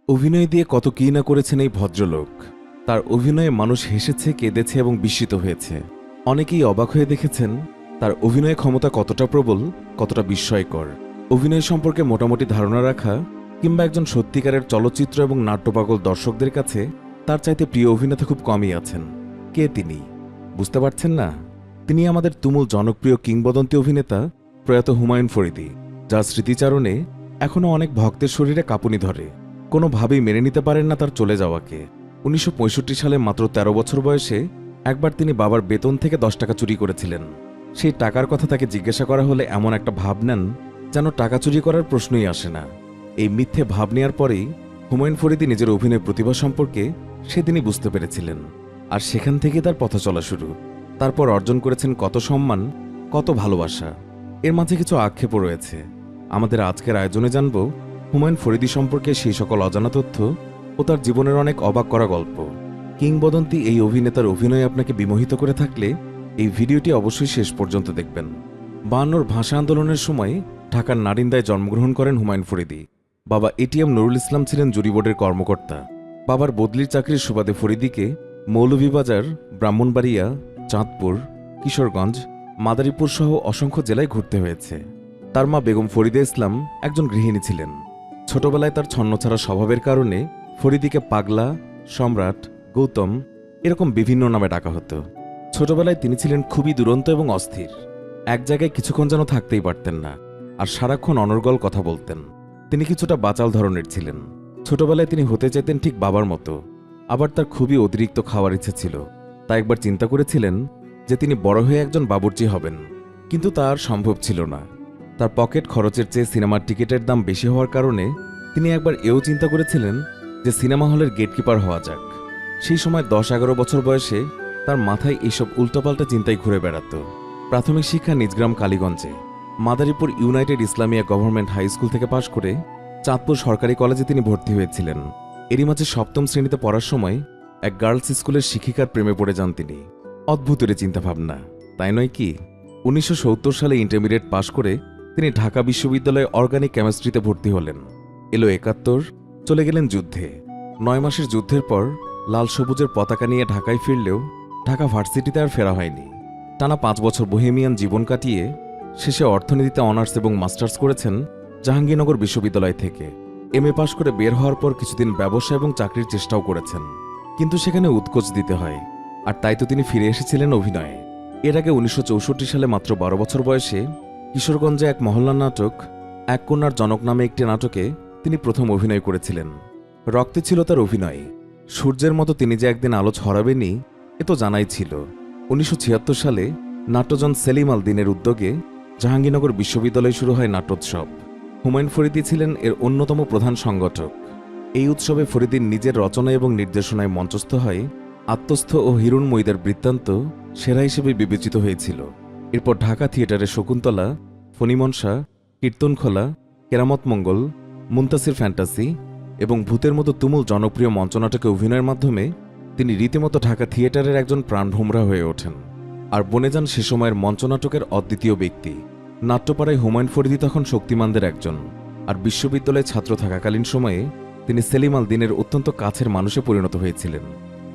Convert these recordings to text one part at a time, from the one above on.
অভিনয় দিয়ে কত কী না করেছেন এই ভদ্রলোক। তার অভিনয়ে মানুষ হেসেছে, কেঁদেছে এবং বিস্মিত হয়েছে। অনেকেই অবাক হয়ে দেখেছেন তার অভিনয় ক্ষমতা কতটা প্রবল, কতটা বিস্ময়কর। অভিনয় সম্পর্কে মোটামুটি ধারণা রাখা কিংবা একজন সত্যিকারের চলচ্চিত্র এবং নাট্যপাগল দর্শকদের কাছে তার চাইতে প্রিয় অভিনেতা খুব কমই আছেন। কে তিনি? বুঝতে পারছেন না? তিনি আমাদের তুমুল জনপ্রিয় কিংবদন্তি অভিনেতা প্রয়াত হুমায়ুন ফরিদী, যার স্মৃতিচারণে এখনও অনেক ভক্তের শরীরে কাঁপুনি ধরে। কোনোভাবেই মেনে নিতে পারেন না তার চলে যাওয়াকে। ১৯৬৫ সালে মাত্র ১৩ বছর বয়সে একবার তিনি বাবার বেতন থেকে ১০ টাকা চুরি করেছিলেন। সেই টাকার কথা তাকে জিজ্ঞাসা করা হলে এমন একটা ভাব নেন যেন টাকা চুরি করার প্রশ্নই আসে না। এই মিথ্যে ভাব নেওয়ার পরেই হুমায়ুন ফরিদী নিজের অভিনয় প্রতিভা সম্পর্কে সেদিনই বুঝতে পেরেছিলেন, আর সেখান থেকে তার পথ চলা শুরু। তারপর অর্জন করেছেন কত সম্মান, কত ভালোবাসা। এর মাঝে কিছু আক্ষেপও রয়েছে। আমাদের আজকের আয়োজনে জানব হুমায়ুন ফরিদী সম্পর্কে সেই সকল অজানা তথ্য ও তার জীবনের অনেক অবাক করা গল্প। কিংবদন্তি এই অভিনেতার অভিনয় আপনাকে বিমোহিত করে থাকলে এই ভিডিওটি অবশ্যই শেষ পর্যন্ত দেখবেন। ৫২ ভাষা আন্দোলনের সময় ঢাকার নারিন্দায় জন্মগ্রহণ করেন হুমায়ুন ফরিদী। বাবা এটিএম নুরুল ইসলাম ছিলেন জুরি বোর্ডের কর্মকর্তা। বাবার বদলির চাকরির সুবাদে ফরিদীকে মৌলভীবাজার, ব্রাহ্মণবাড়িয়া, চাঁদপুর, কিশোরগঞ্জ, মাদারীপুর সহ অসংখ্য জেলায় ঘুরতে হয়েছে। তার মা বেগম ফরিদা ইসলাম একজন গৃহিণী ছিলেন। ছোটবেলায় তার ছন্নছাড়া স্বভাবের কারণে ফরিদীকে পাগলা, সম্রাট, গৌতম এরকম বিভিন্ন নামে ডাকা হতো। ছোটবেলায় তিনি ছিলেন খুবই দুরন্ত এবং অস্থির। এক জায়গায় কিছুক্ষণ যেন থাকতেই পারতেন না, আর সারাক্ষণ অনর্গল কথা বলতেন। তিনি কিছুটা বাচাল ধরনের ছিলেন। ছোটবেলায় তিনি হতে চাইতেন ঠিক বাবার মতো। আবার তার খুবই অতিরিক্ত খাওয়ার ইচ্ছে ছিল। তা একবার চিন্তা করেছিলেন যে তিনি বড় হয়ে একজন বাবুর্চি হবেন, কিন্তু তা আর সম্ভব ছিল না। তার পকেট খরচের চেয়ে সিনেমার টিকিটের দাম বেশি হওয়ার কারণে তিনি একবার এও চিন্তা করেছিলেন যে সিনেমা হলের গেটকিপার হওয়া যাক। সেই সময় ১০-১১ বছর বয়সে তার মাথায় এইসব উল্টোপাল্টা চিন্তায় ঘুরে বেড়াত। প্রাথমিক শিক্ষা নিজগ্রাম কালীগঞ্জে। Madaripur united Islamia government high school থেকে পাশ করে চাঁদপুর সরকারি কলেজে তিনি ভর্তি হয়েছিলেন। এরই মাঝে ৭ম শ্রেণীতে পড়ার সময় এক গার্লস স্কুলের শিক্ষিকার প্রেমে পড়ে যান তিনি। অদ্ভুত এর চিন্তাভাবনা, তাই নয় কি? ১৯৭০ সালে ইন্টারমিডিয়েট পাশ করে তিনি ঢাকা বিশ্ববিদ্যালয়ে অর্গানিক কেমিস্ট্রিতে ভর্তি হলেন। এলো ৭১, চলে গেলেন যুদ্ধে। ৯ মাসের যুদ্ধের পর লাল সবুজের পতাকা নিয়ে ঢাকায় ফিরলেও ঢাকা ভার্সিটিতে আর ফেরা হয়নি। টানা ৫ বছর বোহেমিয়ান জীবন কাটিয়ে শেষে অর্থনীতিতে অনার্স এবং মাস্টার্স করেছেন জাহাঙ্গীরনগর বিশ্ববিদ্যালয় থেকে। এমএ পাশ করে বের হওয়ার পর কিছুদিন ব্যবসা এবং চাকরির চেষ্টাও করেছেন, কিন্তু সেখানে উৎকোচ দিতে হয়। আর তাই তো তিনি ফিরে এসেছিলেন অভিনয়ে। এর আগে ১৯৬৪ সালে মাত্র ১২ বছর বয়সে কিশোরগঞ্জে এক মহল্লার নাটক এক কন্যার জনক নামে একটি নাটকে তিনি প্রথম অভিনয় করেছিলেন। রক্তে ছিল তার অভিনয়। সূর্যের মতো তিনি যে একদিন আলো ছড়াবেনই এ তো জানাই ছিল। ১৯৭৬ সালে নাট্যজন সেলিম আল দিনের উদ্যোগে জাহাঙ্গীরনগর বিশ্ববিদ্যালয়ে শুরু হয় নাট্যোৎসব। হুমায়ুন ফরিদী ছিলেন এর অন্যতম প্রধান সংগঠক। এই উৎসবে ফরিদীর নিজের রচনা এবং নির্দেশনায় মঞ্চস্থ হয় আত্মস্থ ও হিরুণময়ীদের বৃত্তান্ত সেরা হিসেবে বিবেচিত হয়েছিল। এরপর ঢাকা থিয়েটারে শকুন্তলা, ফণিমনসা, কীর্তনখোলা, কেরামত মঙ্গল, মুনতাসির ফ্যান্টাসি এবং ভূতের মতো তুমুল জনপ্রিয় মঞ্চনাটকে অভিনয়ের মাধ্যমে তিনি রীতিমতো ঢাকা থিয়েটারের একজন প্রাণভোমরা হয়ে ওঠেন আর বনে যান সে সময়ের মঞ্চনাটকের অদ্বিতীয় ব্যক্তি। নাট্যপাড়ায় হুমায়ুন ফরিদী তখন শক্তিমানদের একজন, আর বিশ্ববিদ্যালয়ে ছাত্র থাকাকালীন সময়ে তিনি সেলিম আল দিনের অত্যন্ত কাছের মানুষে পরিণত হয়েছিলেন।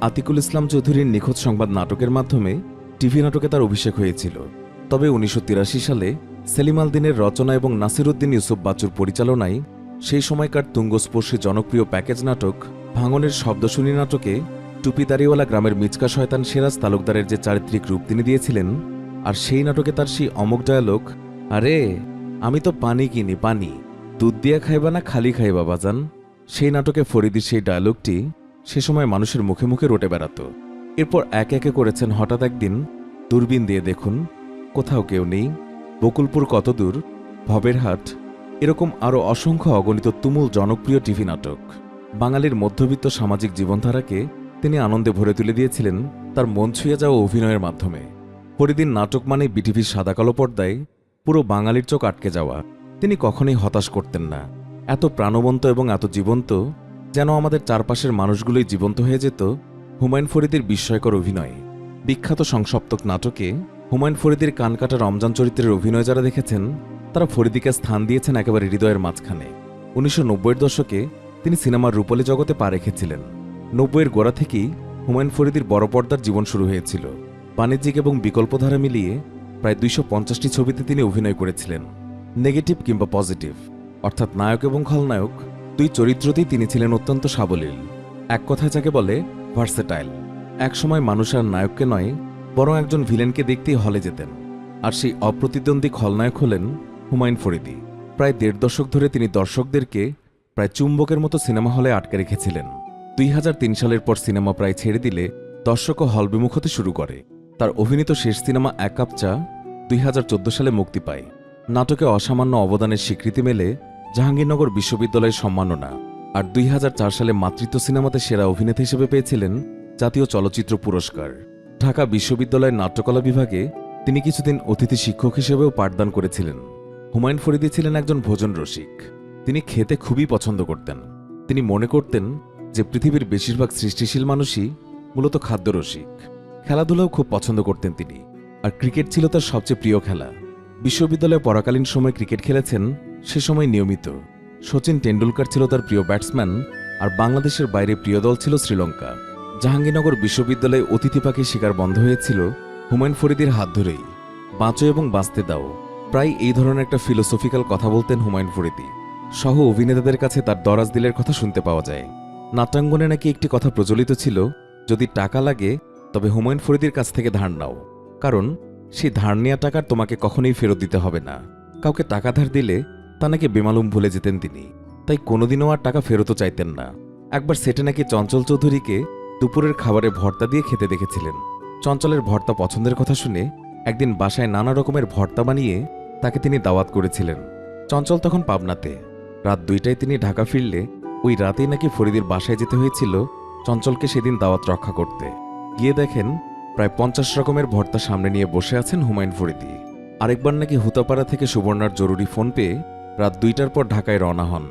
আতিকুল ইসলাম চৌধুরীর নিখোঁজ সংবাদ নাটকের মাধ্যমে টিভি নাটকে তার অভিষেক হয়েছিল। তবে ১৯৮৩ সালে সেলিম আল দিনের রচনা এবং নাসিরুদ্দিন ইউসুফ বাচ্চুর পরিচালনায় সেই সময়কার তুঙ্গস্পর্শী জনপ্রিয় প্যাকেজ নাটক ভাঙনের শব্দশুনি নাটকে টুপিদারিওয়ালা গ্রামের মিচকা শয়তান সিরাজ তালুকদারের যে চারিত্রিক রূপ তিনি দিয়েছিলেন, আর সেই নাটকে তার সেই অমোঘ ডায়ালগ, আরে আমি তো পানি কিনি পানি, দুধ দিয়া খাইবা না খালি খাইবা বাজান, সেই নাটকে ফরিদীর সেই ডায়ালগটি সে সময় মানুষের মুখে মুখে রটে বেড়াত। এরপর একে একে করেছেন হঠাৎ একদিন, দূরবীন দিয়ে দেখুন, কোথাও কেউ নেই, বকুলপুর কত দূর, ভবের হাট, এরকম আরও অসংখ্য অগণিত তুমুল জনপ্রিয় টিভি নাটক। বাঙালির মধ্যবিত্ত সামাজিক জীবনধারাকে তিনি আনন্দে ভরে তুলে দিয়েছিলেন তার মন ছুঁয়ে যাওয়া অভিনয়ের মাধ্যমে। ফরিদীর নাটক মানে বিটিভির সাদাকালো পর্দায় পুরো বাঙালির চোখ আটকে যাওয়া। তিনি কখনোই হতাশ করতেন না। এত প্রাণবন্ত এবং এত জীবন্ত যেন আমাদের চারপাশের মানুষগুলোই জীবন্ত হয়ে যেত হুমায়ুন ফরিদীর বিস্ময়কর অভিনয়ে। বিখ্যাত সংসপ্তক নাটকে হুমায়ুন ফরিদীর কানকাটা রমজান চরিত্রের অভিনয় যারা দেখেছেন তারা ফরিদীকে স্থান দিয়েছেন একেবারে হৃদয়ের মাঝখানে। ১৯৯০-এর দশকে তিনি সিনেমার রূপলী জগতে পা রেখেছিলেন। 90-এর গোড়া থেকেই হুমায়ুন ফরিদীর বড় পর্দার জীবন শুরু হয়েছিল। বাণিজ্যিক এবং বিকল্পধারা মিলিয়ে প্রায় 250টি ছবিতে তিনি অভিনয় করেছিলেন। নেগেটিভ কিংবা পজিটিভ, অর্থাৎ নায়ক এবং খলনায়ক দুই চরিত্রতেই তিনি ছিলেন অত্যন্ত সাবলীল। এক কথায় যাকে বলে ভার্সেটাইল। একসময় মানুষ আর নায়ককে নয়, বরং একজন ভিলেনকে দেখতেই হলে যেতেন। আর সেই অপ্রতিদ্বন্দ্বী খলনায়ক হলেন হুমায়ুন ফরিদী। প্রায় 1.5 দশক ধরে তিনি দর্শকদেরকে প্রায় চুম্বকের মতো সিনেমা হলে আটকে রেখেছিলেন। 2003 সালের পর সিনেমা প্রায় ছেড়ে দিলে দর্শকও হল বিমুখ হতে শুরু করে। তার অভিনীত শেষ সিনেমা এক কাপ চা 2014 সালে মুক্তি পায়। নাটকে অসামান্য অবদানের স্বীকৃতি মেলে জাহাঙ্গীরনগর বিশ্ববিদ্যালয়ের সম্মাননা। আর 2004 সালে মাতৃত্ব সিনেমাতে সেরা অভিনেতা হিসেবে পেয়েছিলেন জাতীয় চলচ্চিত্র পুরস্কার। ঢাকা বিশ্ববিদ্যালয়ের নাট্যকলা বিভাগে তিনি কিছুদিন অতিথি শিক্ষক হিসেবেও পাঠদান করেছিলেন। হুমায়ুন ফরিদী ছিলেন একজন ভোজন রসিক। তিনি খেতে খুবই পছন্দ করতেন। তিনি মনে করতেন যে পৃথিবীর বেশিরভাগ সৃষ্টিশীল মানুষই মূলত খাদ্যরসিক। খেলাধুলাও খুব পছন্দ করতেন তিনি, আর ক্রিকেট ছিল তার সবচেয়ে প্রিয় খেলা। বিশ্ববিদ্যালয়ে পড়াকালীন সময় ক্রিকেট খেলেছেন, সে সময় নিয়মিত। সচিন টেন্ডুলকার ছিল তার প্রিয় ব্যাটসম্যান, আর বাংলাদেশের বাইরে প্রিয় দল ছিল শ্রীলঙ্কা। জাহাঙ্গীরনগর বিশ্ববিদ্যালয়ে অতিথি পাখির শিকার বন্ধ হয়েছিল হুমায়ুন ফরিদীর হাত ধরেই। বাঁচো এবং বাঁচতে দাও, প্রায় এই ধরনের একটা ফিলোসফিক্যাল কথা বলতেন হুমায়ুন ফরিদী। সহ অভিনেতাদের কাছে তার দরাজ দিলের কথা শুনতে পাওয়া যায়। নাট্যাঙ্গনে নাকি একটি কথা প্রচলিত ছিল, যদি টাকা লাগে তবে হুমায়ুন ফরিদীর কাছ থেকে ধার নাও, কারণ সেই ধার নেওয়া টাকার তোমাকে কখনোই ফেরত দিতে হবে না। কাউকে টাকা ধার দিলে তা নাকি বেমালুম ভুলে যেতেন তিনি, তাই কোনোদিনও আর টাকা ফেরতও চাইতেন না। একবার সেটে নাকি চঞ্চল চৌধুরীকে দুপুরের খাবারে ভর্তা দিয়ে খেতে দেখেছিলেন। চঞ্চলের ভর্তা পছন্দের কথা শুনে একদিন বাসায় নানা রকমের ভর্তা বানিয়ে তাকে তিনি দাওয়াত করেছিলেন। চঞ্চল তখন পাবনাতে। রাত 2টায় তিনি ঢাকা ফিরলে ওই রাতেই নাকি ফরিদীর বাসায় যেতে হয়েছিল চঞ্চলকে সেদিন দাওয়াত রক্ষা করতে। গিয়ে দেখেন প্রায় 50 রকমের ভর্তা সামনে নিয়ে বসে আছেন হুমায়ুন ফরিদী। আরেকবার নাকি হুতাপাড়া থেকে সুবর্ণার জরুরি ফোন পেয়ে রাত 2টার পর ঢাকায় রওনা হন।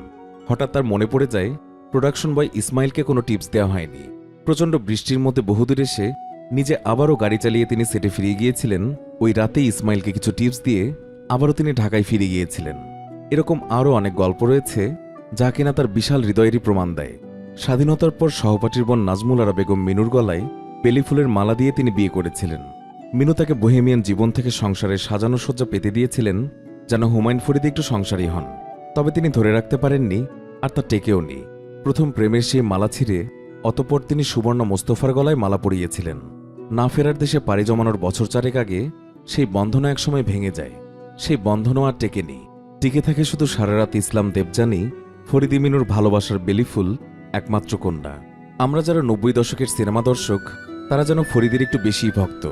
হঠাৎ তার মনে পড়ে যায় প্রোডাকশন বয় ইসমাইলকে কোনো টিপস দেওয়া হয়নি। প্রচণ্ড বৃষ্টির মধ্যে বহুদূর এসে নিজে আবারও গাড়ি চালিয়ে তিনি সেটে ফিরে গিয়েছিলেন। ওই রাতেই ইসমাইলকে কিছু টিপস দিয়ে আবারও তিনি ঢাকায় ফিরে গিয়েছিলেন। এরকম আরও অনেক গল্প রয়েছে যা কিনা তার বিশাল হৃদয়েরই প্রমাণ দেয়। স্বাধীনতার পর সহপাঠীর বোন নাজমুল আরা বেগম মিনুর গলায় বেলি ফুলের মালা দিয়ে তিনি বিয়ে করেছিলেন। মিনু তাকে বোহেমিয়ান জীবন থেকে সংসারের সাজানো সজ্জা পেতে দিয়েছিলেন যেন হুমায়ুন ফরিদী একটু সংসারী হন। তবে তিনি ধরে রাখতে পারেননি, আর তা টেকেও নি। প্রথম প্রেমের সেই মালা ছিঁড়ে অতঃপর তিনি সুবর্ণ মোস্তফার গলায় মালা পরিয়েছিলেন। না ফেরার দেশে পাড়ি জমানোর বছর 4 আগে সেই বন্ধনও একসময় ভেঙে যায়। সেই বন্ধনও আর টেকেনি। টিকে থাকে শুধু সারারাত ইসলাম দেবজানি, ফরিদী মিনুর ভালোবাসার বেলিফুল একমাত্র কন্যা। আমরা যারা 90 দশকের সিনেমা দর্শক, তারা যেন ফরিদীর একটু বেশিই ভক্ত।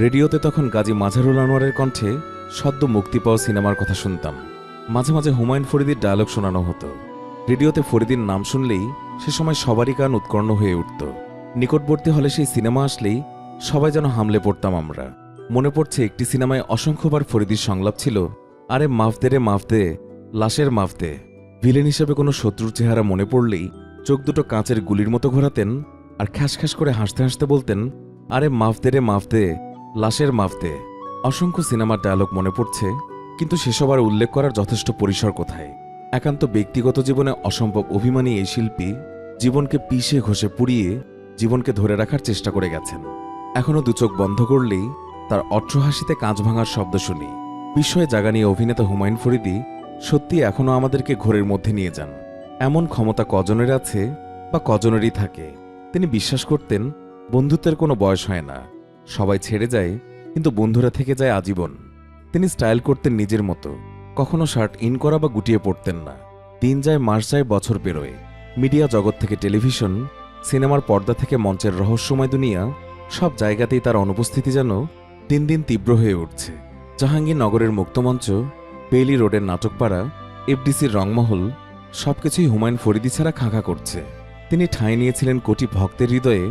রেডিওতে তখন গাজী মাঝারুল আনোয়ারের কণ্ঠে সদ্য মুক্তি পাওয়া সিনেমার কথা শুনতাম। মাঝে মাঝে হুমায়ুন ফরিদীর ডায়লগ শোনানো হতো। রেডিওতে ফরিদীর নাম শুনলেই সে সময় সবারই কান উৎকর্ণ হয়ে উঠত। নিকটবর্তী হলে সেই সিনেমা আসলেই সবাই যেন হামলে পড়তাম আমরা। মনে পড়ছে একটি সিনেমায় অসংখ্যবার ফরিদীর সংলাপ ছিল, আরে মাফ দে রে মাফ দে, লাশের মাফ দে। ভিলেন হিসেবে কোনো শত্রুর চেহারা মনে পড়লেই চোখ দুটো কাঁচের গুলির মতো ঘোরাতেন আর খ্যাস খ্যাস করে হাসতে হাসতে বলতেন, আরে মাফ দে রে মাফ দে, লাশের মাফ দে। অসংখ্য সিনেমার ডায়লগ মনে পড়ছে, কিন্তু সেসব আর উল্লেখ করার যথেষ্ট পরিসর কোথায়। একান্ত ব্যক্তিগত জীবনে অসম্ভব অভিমানী এই শিল্পী জীবনকে পিষে ঘষে পুড়িয়ে জীবনকে ধরে রাখার চেষ্টা করে গেছেন। এখনও দুচোখ বন্ধ করলেই তার অট্টহাসিতে কাঁচ ভাঙার শব্দ শুনি। বিস্ময়ে জাগানিয়া অভিনেতা হুমায়ুন ফরিদী সত্যি এখনও আমাদেরকে ঘোরের মধ্যে নিয়ে যান। এমন ক্ষমতা কজনের আছে বা কজনেরই থাকে। তিনি বিশ্বাস করতেন বন্ধুত্বের কোনো বয়স হয় না, সবাই ছেড়ে যায় কিন্তু বন্ধুরা থেকে যায় আজীবন। তিনি স্টাইল করতেন নিজের মতো, কখনো শার্ট ইন করা বা গুটিয়ে পড়তেন না। দিন যায়, মাস যায়, বছর পেরোয়। মিডিয়া জগৎ থেকে টেলিভিশন, সিনেমার পর্দা থেকে মঞ্চের রহস্যময় দুনিয়া, সব জায়গাতেই তার অনুপস্থিতি যেন দিন দিন তীব্র হয়ে উঠছে। জাহাঙ্গীরনগরের মুক্তমঞ্চ, বেইলি রোডের নাটকপাড়া, এফডিসির রংমহল, সবকিছুই হুমায়ুন ফরিদী ছাড়া খাঁখা করছে। তিনি ঠাঁই নিয়েছিলেন কোটি ভক্তের হৃদয়ে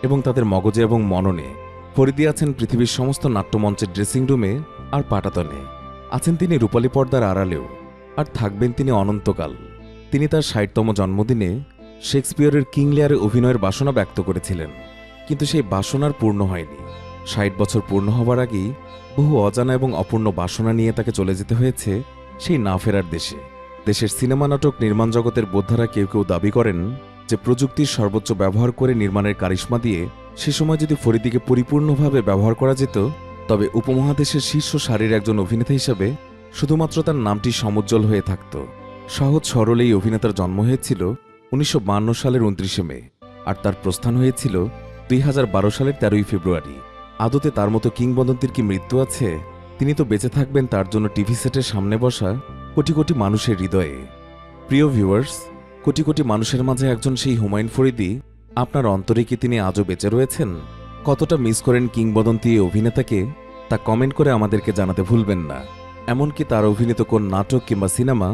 এবং তাদের মগজে এবং মননে। ফরিদী আছেন পৃথিবীর সমস্ত নাট্যমঞ্চের ড্রেসিং রুমে আর পাটাতনে। আছেন তিনি রূপালী পর্দার আড়ালেও, আর থাকবেন তিনি অনন্তকাল। তিনি তার 60তম জন্মদিনে শেক্সপিয়রের কিং লিয়ারে অভিনয়ের বাসনা ব্যক্ত করেছিলেন, কিন্তু সেই বাসনার পূর্ণ হয়নি। 60 বছর পূর্ণ হবার আগেই বহু অজানা এবং অপূর্ণ বাসনা নিয়ে তাকে চলে যেতে হয়েছে সেই না ফেরার দেশে। দেশের সিনেমা নাটক নির্মাণ জগতের বোদ্ধারা কেউ কেউ দাবি করেন যে প্রযুক্তির সর্বোচ্চ ব্যবহার করে নির্মাণের কারিশমা দিয়ে সে সময় যদি ফরিদিকে পরিপূর্ণভাবে ব্যবহার করা যেত, তবে উপমহাদেশের শীর্ষ সারির একজন অভিনেতা হিসেবে শুধুমাত্র তার নামটি সমুজ্জ্বল হয়ে থাকত। সহজ সরল এই অভিনেতার জন্ম হয়েছিল 1952 সালের 29শে মে, আর তার প্রস্থান হয়েছিল 2012 সালের 13ই ফেব্রুয়ারি। আদতে তার মতো কিংবদন্তির কি মৃত্যু আছে? তিনি তো বেঁচে থাকবেন তার জন্য টিভি সেটের সামনে বসা কোটি কোটি মানুষের হৃদয়ে। প্রিয় ভিউয়ার্স, কোটি কোটি মানুষের মাঝে একজন সেই হুমায়ুন ফরিদি, আপনার অন্তরে কি তিনি আজও বেঁচে রয়েছেন? কতটা মিস করেন কিংবদন্তি এই অভিনেতাকে, তা কমেন্ট করে আমাদেরকে জানাতে ভুলবেন না। এমনকি তার অভিনীত কোন নাটক কিংবা সিনেমা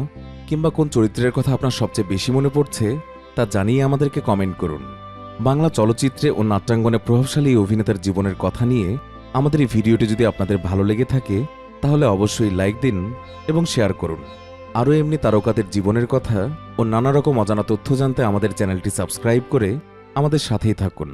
কিংবা কোন চরিত্রের কথা আপনার সবচেয়ে বেশি মনে পড়ছে, তা জানিয়ে আমাদেরকে কমেন্ট করুন। বাংলা চলচ্চিত্রে ও নাট্যাঙ্গনে প্রভাবশালী এই অভিনেতার জীবনের কথা নিয়ে আমাদের এই ভিডিওটি যদি আপনাদের ভালো লেগে থাকে, তাহলে অবশ্যই লাইক দিন এবং শেয়ার করুন। আরও এমনি তারকাদের জীবনের কথা ও নানা রকম অজানা তথ্য জানতে আমাদের চ্যানেলটি সাবস্ক্রাইব করে আমাদের সাথেই থাকুন।